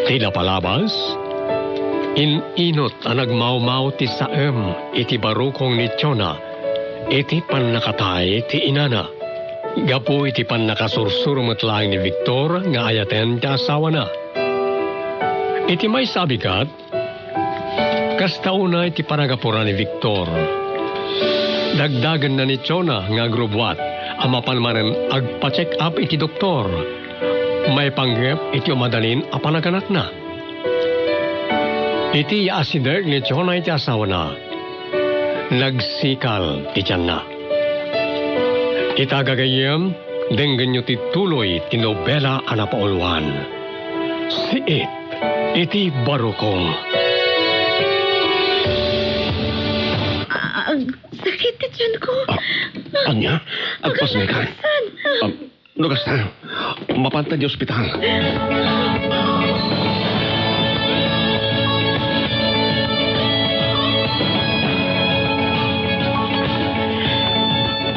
Tila palabas, inot ang nagmaumaw ti saem iti barukong ni Chona, iti pan nakatay ti inana. Gapu iti pan nakasursurumot lang ni Victor nga ayaten ti asawa na. Iti may sabi kat, kastauna iti panagapura ni Victor. Dagdagan na ni Chona nga grubwat, amapan manen agpa-check up iti doktor. May panggap iti umadalin a panaganak na. Iti asider ni Chona iti asawa na. Nagsikal ti tiyan na. Itagagayam, denggan nyo tituloy ti nobela anapauluan. Siit, iti barukong. Sakit ti tiyan ko. Anya? Agpas na ka. Lugas na. Mapanta di ospital.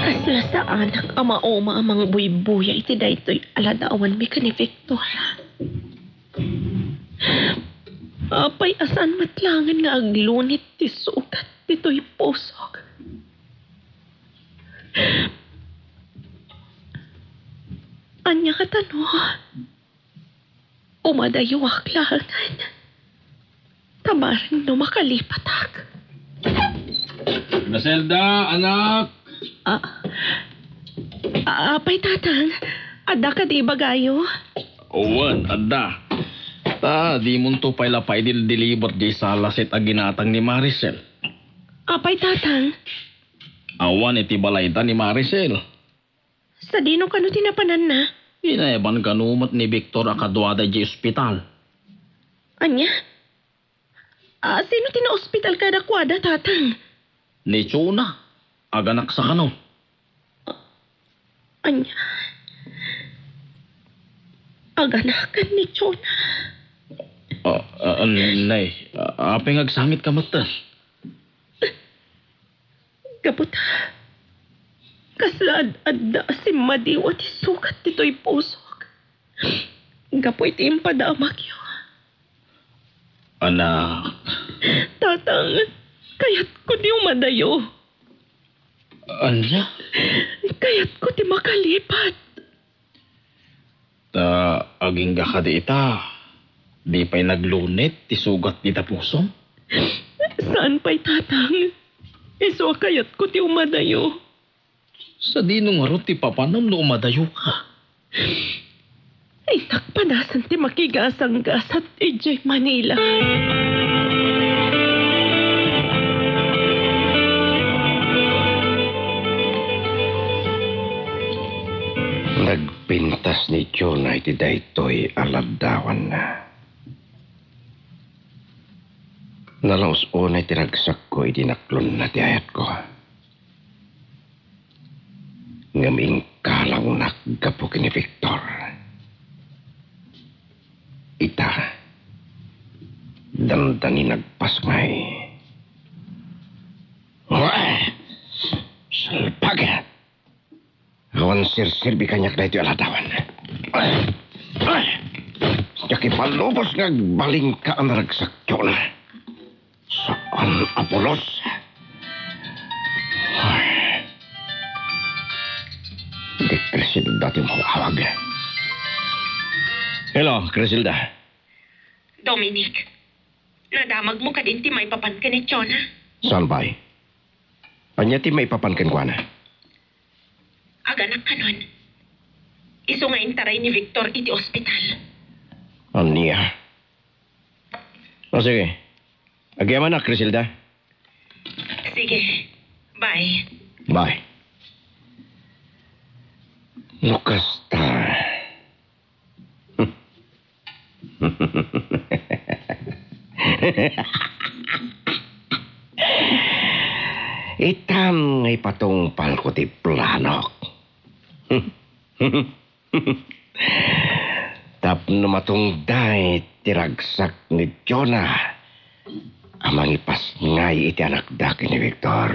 Kasla sa anak ama-oma amang buy-buya iti daytoy aladawan mi ka ni Victor. Apay asan matlangan nga aglunit ti sukat dito'y pusok. Anya katano, umadayo aklangan. Tamarin no makalipatak. Griselda, anak! Apay tatang, ada ka di bagayo? Owan, adda. Di mo to pailapay dil-deliver di sa lasit aginatang ni Maricel. Apay tatang, Awan iti balayta ni Maricel. sa dino kano tinapanan na? Inaeban kanumat ni Victor akadwada di ospital. Anya? Sino tina-ospital ka dakwada, tatang? Ni Chona, aganak sa kano. Anya? Aganakan ni Chona. Nay, apeng agsangit ka matan. Kaputa. Kaslaad-adda si madiwa ti sukat dito'y pusok. Gapoy ti impadamak yun. Anak. Tatang, kayat ko di umadayo. Anya? Kayat ko ti makalipat. Aging ka di ita. Di pa'y naglunit, ti sugat di tapusom. Saan pa'y tatang? Iso kayat ko ti umadayo. Sa dinong arot ti papanam no umadayo ka. Ay takpanasan ti makigasang gasat EJ Manila. Nagpintas ni Chona iti daytoy aladawan na. Nalaos unay tiragsak ko iti naklon na ti ayat ko. Ngaming kalang naggapo ni Victor. Ita, dandani nagpasmay. Salpaga! Awan sir-sirbi kanyak na ito aladawan. Yaki palubos ngagbaling ka ang naragsak yun. Saan Apolos? Di Griselda ti mawawag. Hello, Griselda. Dominic, nadamag mo ka din ti may papan ka ni Chona. Saan ba'y? Anya ti may papankan kwa na? Aganak ka nun. Iso nga intaray ni Victor iti ospital. Ania. O sige. Agyaman na, Griselda. Sige, bye. Bye. Lukas ta. Itam ngay patungpal ko ti planok. Tapno matungday tiragsak ni Chona. Amang ipas ngay iti anak daki ni Victor.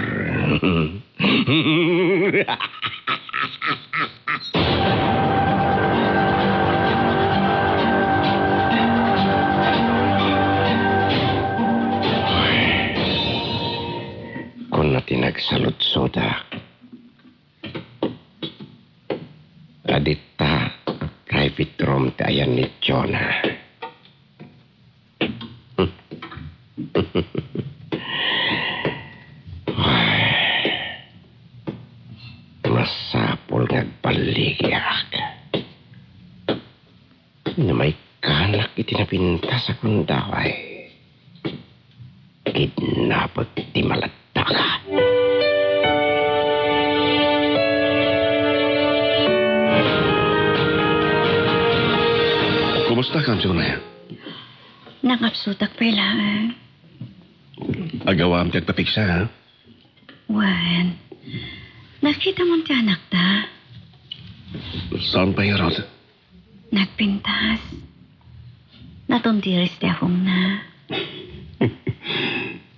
napinta sa kundaway. Kidnapot ti malataka. Kumusta ka, Jonah? Nakapsutak pala. Agawam tiyag papiksa, ha? Wan, nakita mo ti anak ta. Saan pa yung rod? Nagpintas. Natundiris ti akong na.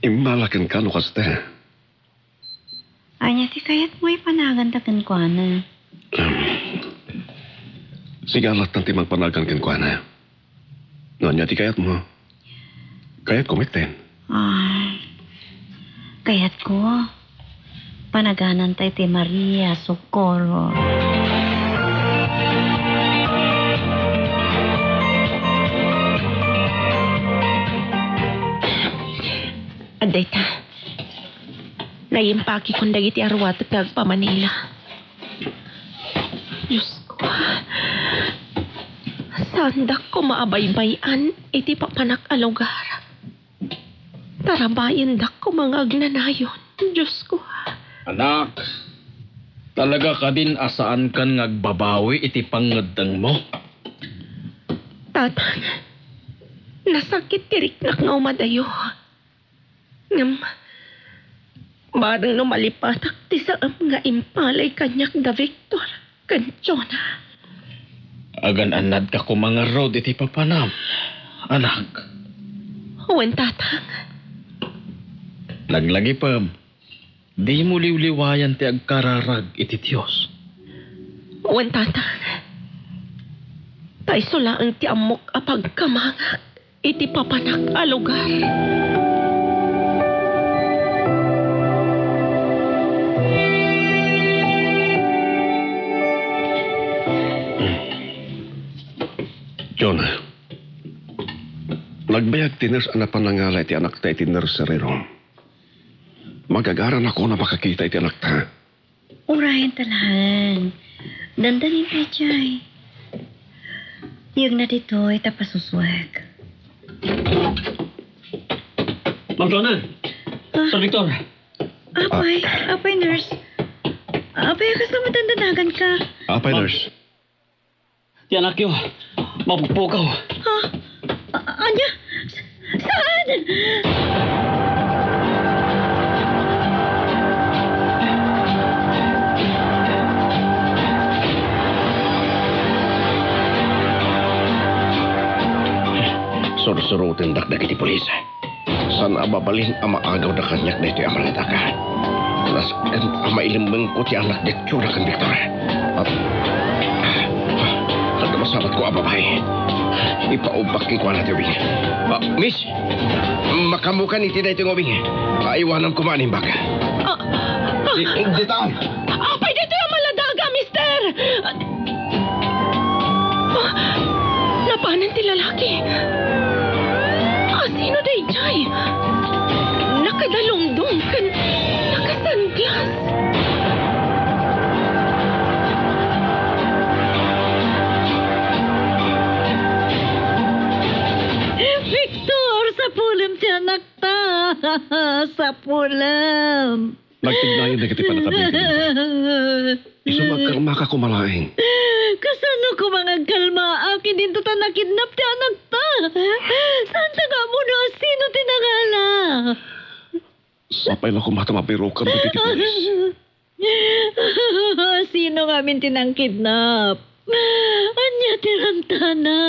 Imalakan ka, lukas ta. Anya ti kayat mo ipanagandagan ko na. Sigalat nanti magpanagan kan ko, na. Nonya ti kayat mo. Kayat kumikten. Kayat ko. Panaganan tayo ti Maria Socorro. Aday ta. Nayimpaki kong dagiti arwat at pa Manila. Diyos ko. Sandak ko maabaybayan iti papanak a lugar. Tarabayan dak ko mga agnanayon. Diyos ko. Anak, talaga ka din asaan kan ngagbabawi iti pangadang mo? Tatang, nasakit tiriknak nga umadayo. Ngam, barang numalipatak ti saam nga impalay kanyak da Victor, kansyona. Agan anad ka mga road iti papanam. Anak, Huwag tatang, naglagi pa. Di mo liwliwayan ti agkararag iti Diyos. huwag tatang. Tay sulaang ti amok a pagkamangak iti papanak a lugar. Jonah, nagbayag tiners ana panangala iti anak ta iti nursery room. Magagaran ako na makakita iti anak ta. Urayan talahan. Dandanin tayo, Chay. Yung na dito ay tapasuswag. Ma'am Jonah, Sir Victor. Apay, nurse. Apay, kasama dandanagan ka. Apay, nurse. Ti anak yo, mapupukaw. Ha? Anya? Saan? Sursurutin dakdak iti pulis. San ababalin ama agaw da kanyak na ito yung malataka. Naskan ama ilimbang ko ti anak det tsura kan Victor. At masabat ko ababay. Ipaubak ko na ito, Wing. Miss, makamukan iti na ito ng Wing. Paiwanan ko maning baka. Dito! Apay, dito yung maladaga, mister! Napanan ti lalaki. Sino day, Jay? Nakadalongdong kan nakasanglas. Victor, sa pulam ti anak ta. Sa pulam. Nagtignayan na kiti pa nakabigin. Isumagkalma ka kumalaing. Kasano ko mga kalma? Akin dito ta nakidnap ti anak ta. Saan taga mo na? Sino tinangala? Sapay lang kumatamabirokan na kiti pulis. Sino ngamin tinangkidnap? Anya tirantana.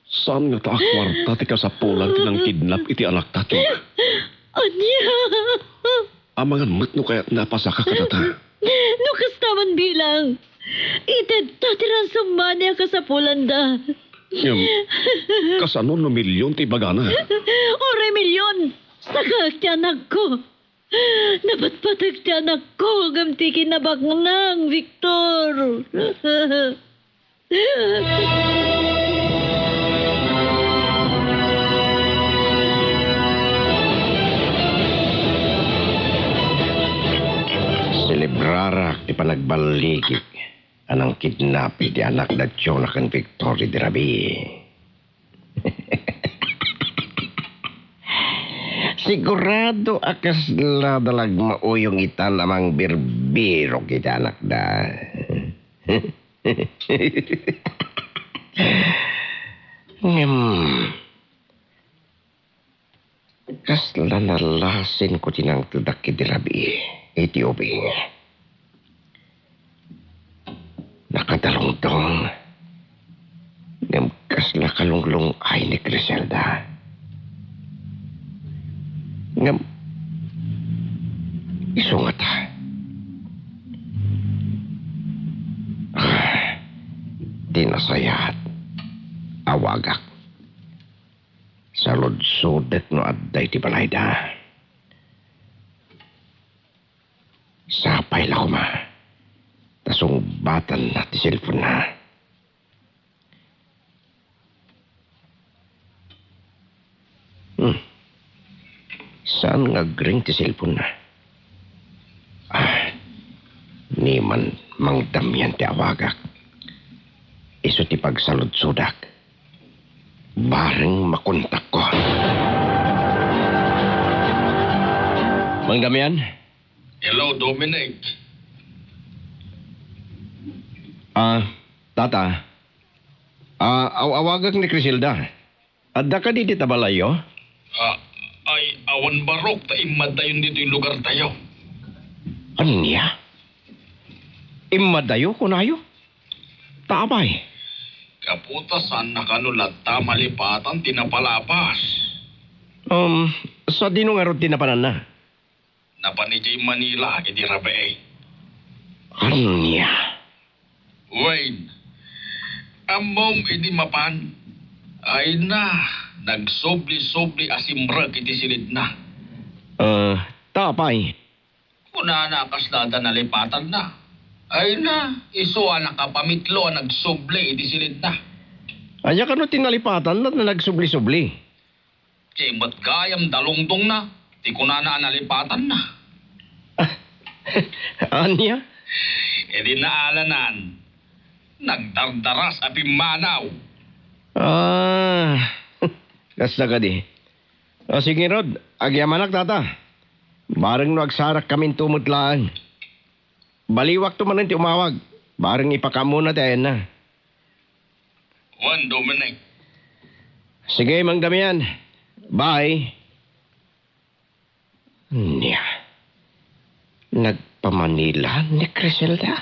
Saan nga ta akwarta ti kasapulan tinang kidnap iti anak ta, Jonah? Anya? Amangan matno kaya napasaka ka na ta. Nukas taman bilang. Ited tatiran sumanya ka sa pulanda. Kasano no milyon ti bagana? Ore milyon. Saka tiyanak ko. Napatpatag tiyanak ko. Gamti kinabagnang, Victor. Celebrara ti panagbaligig anang kidnap iti anak da Jonah kan Victor di Rabi. Sigurado akas dalag mauyong itan amang birbiro kita anak da. Kas lanalasin ko tinang tudak kidirabi iti ubing. Nakadalongdong. Kas nakalunglong ay ni Griselda. Ngam isungat ha. Di nasayat awagak sa lodsodet no adday ti balayda. Sapay la kuma tasong batan na ti cellphone na. Saan nga gring ti cellphone na? Ni man mangdamyan ti awagak. Iso ti pagsalud-sudak. Bareng makontak ko. Mangdamyan? Hello, Dominic. Tata. Awagak ni Criselda. Adda ka di tabalayo? Ay, awan barok ta imadayon dito yung lugar tayo. Ano niya? Imadayo kunayo? Tabay. Kaputasan na kanulat ta malipatan tinapalapas. Sa dino nga ron tinapanan na? Napanijay Manila, iti rabe. Ano niya? Wait. Amom iti mapan. Ay na, nagsobli-sobli asimrag iti silid na. Tapay. Kuna nakas dada nalipatan na. Ay na, iso nakapamitlo ang nagsobli iti silid na. Anya ka no tinalipatan na nagsubli-subli. Kemot gayam dalongdong na, di kuna na nalipatan na. Anya? E di naalanan, nagdardaras api manaw. Kasta ka di. Sige Rod, agyamanak tata. Bareng no agsarak kaming tumutlaan. Baliwak to manan ti umawag. Bareng ipakamuna tayo na. Juan Dominic. Sige, Mang Damian. Bye. Niya. Nagpamanila ni Criselda.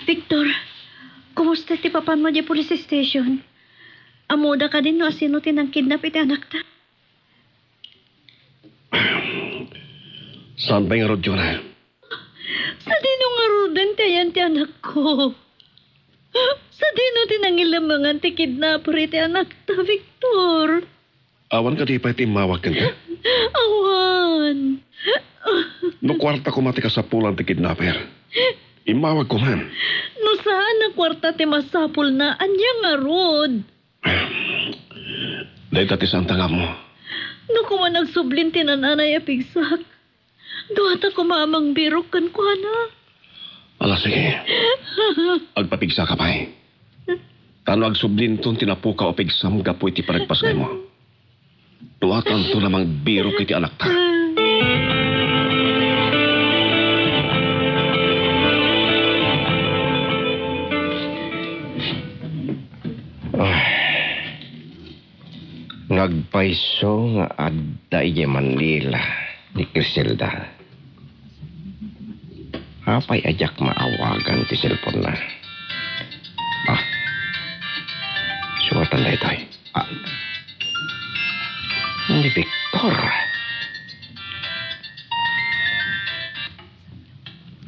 Victor, kumusta ti papan mo di police station? Amuda ka din no asino tinang kidnap iti anak ta? Saan ba yung rodyo na? Sa dino nga rodan tayan ti anak ko. Sa dino tinangilamangan ti kidnapper iti anak ta, Victor. Awan ka di pa itimawag ka ka? Awan. No kwarta ko mati ka sa pulang ti kidnapper. Imawag ko man. No saan na kwarta ti masapul na anya nga rod? Dahil tati saan tanga mo. No kuman nagsublim ti nananay a pigsak. Duwata ko mamang birok kan ko na. Ala sige. Agpapigsa ka pa eh. Tano agsublin ton tinapuka o pigsam gapo iti paragpasgay mo. Duwatan to namang biro kiti anak ta. Nagpaiso nga adda iya Manila ni Criselda. Apay ajak maawagan ti cellphone na. Suwatan na ito eh. Ni Victor.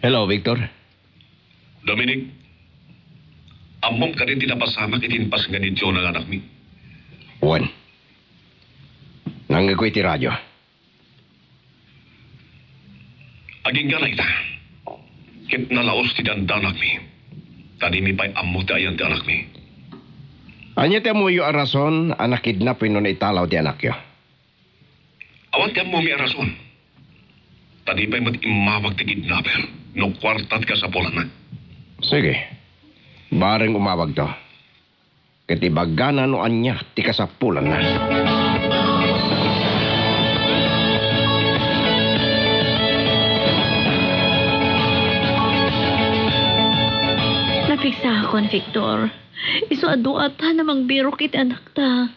Hello, Victor. Dominic, amom ka rin tinapasamak itinpas nga nityo ng anak mi. Juan. Nanggagoy ti radyo. Aging ganay ta. Kit nalaos ti dandanak mi. Tani mi pa'y ammo ti ayan ti anak mi. Anya ti amuyo a rason anak kidnap no na italaw ti anak yo. Awan ti ammo mi arason. Tadi pa'y mag-imawag ti kidnapper. No kwartat ka sa pulan na. Sige. Bareng umawag to. Katibagana no anya ti kasapulan na. Napiksa ako, Victor. Iso aduata namang biro kit anak ta.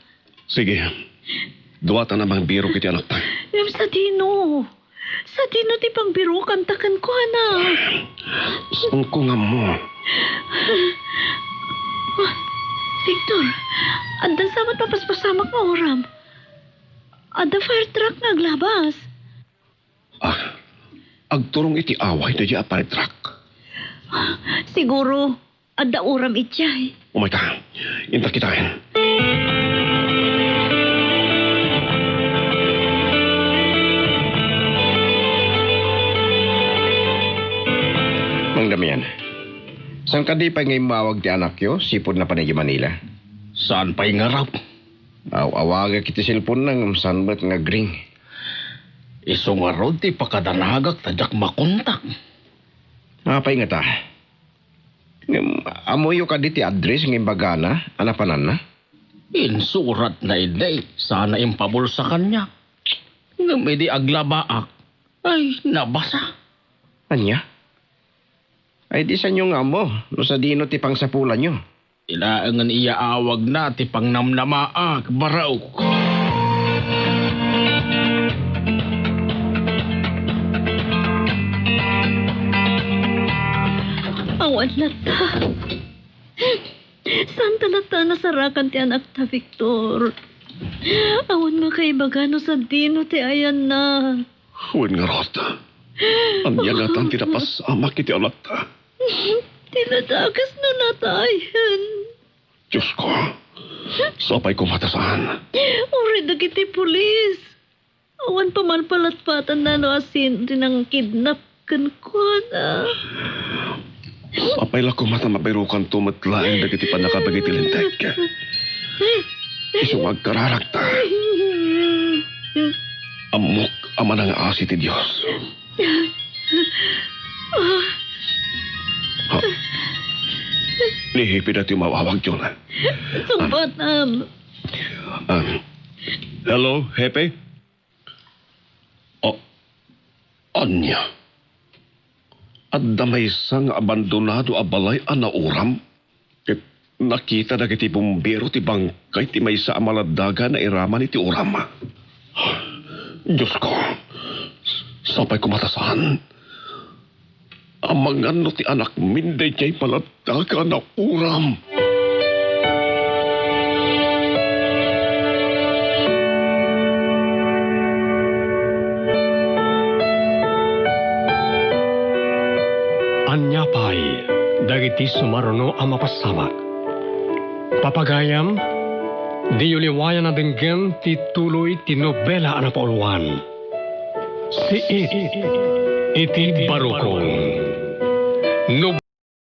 Sige. Duwata namang biro kiti anak ta. Sa dino. Sa dino ti pang biro kantakan ko, ana. Saan ko nga mo? Victor, andan samat papaspasamak nga oram. Ada fire truck naglabas. Agturong iti away na di aparitrak. Siguro, ada oram itjay. Umay ta. Intak kitain. Mang Damian, saan ka di pa ngay mawag ti anak yo? Sipod na panay Manila. Saan pa'y ngarap? Awaga kiti silpon ng sanbat nga gring. Iso nga rod ti pakadanagak tadyak makontak. Mapay nga ta. Amoyo ka di ti address ng imbagana, anapanan na? Insurat na iday, sana impabol sa kanya. Ngumidi aglabaak, ay nabasa. Anya? Ay di sa inyo nga mo, no sa dino ti pangsapulan nyo. Ilaangan iya awag na ti pangnamnamaak, baraok. Awan na ta. Saan talata nasarakan ti anak ta, Victor? Awan nga kay bagano sa dino ti ayan na. Huwag nga rota. Ang yagatan tinapasama kiti anak ta. Tinadagas na natayan. Diyos ko. Sapay ko matasaan. Uri na kiti pulis. Awan pamalpalatpatan na no asin din ang kidnap kan ko na. Sapay la ko mata mabirukan tumatlain dagiti pa nakapagitilintek. Isumag kararakta. Amok ama ng asi ti Diyos. Nihipid at yung mawawag yun. Sumbatam. Hello, Hepe? Anya? At damay sang abandonado a balay a nauram? Ket nakita na kiti bumbero ti bangkay ti may sa amaladaga na iraman iti uram. Diyos ko, sapay kumatasan. Amangan no ti anak minday jay paladaga na uram. Anya pay, dagiti sumaruno ang mapasamak. Papagayam, di uliwayan na denggan ti tuloy ti nobela ang napauluan. Si iti barukong.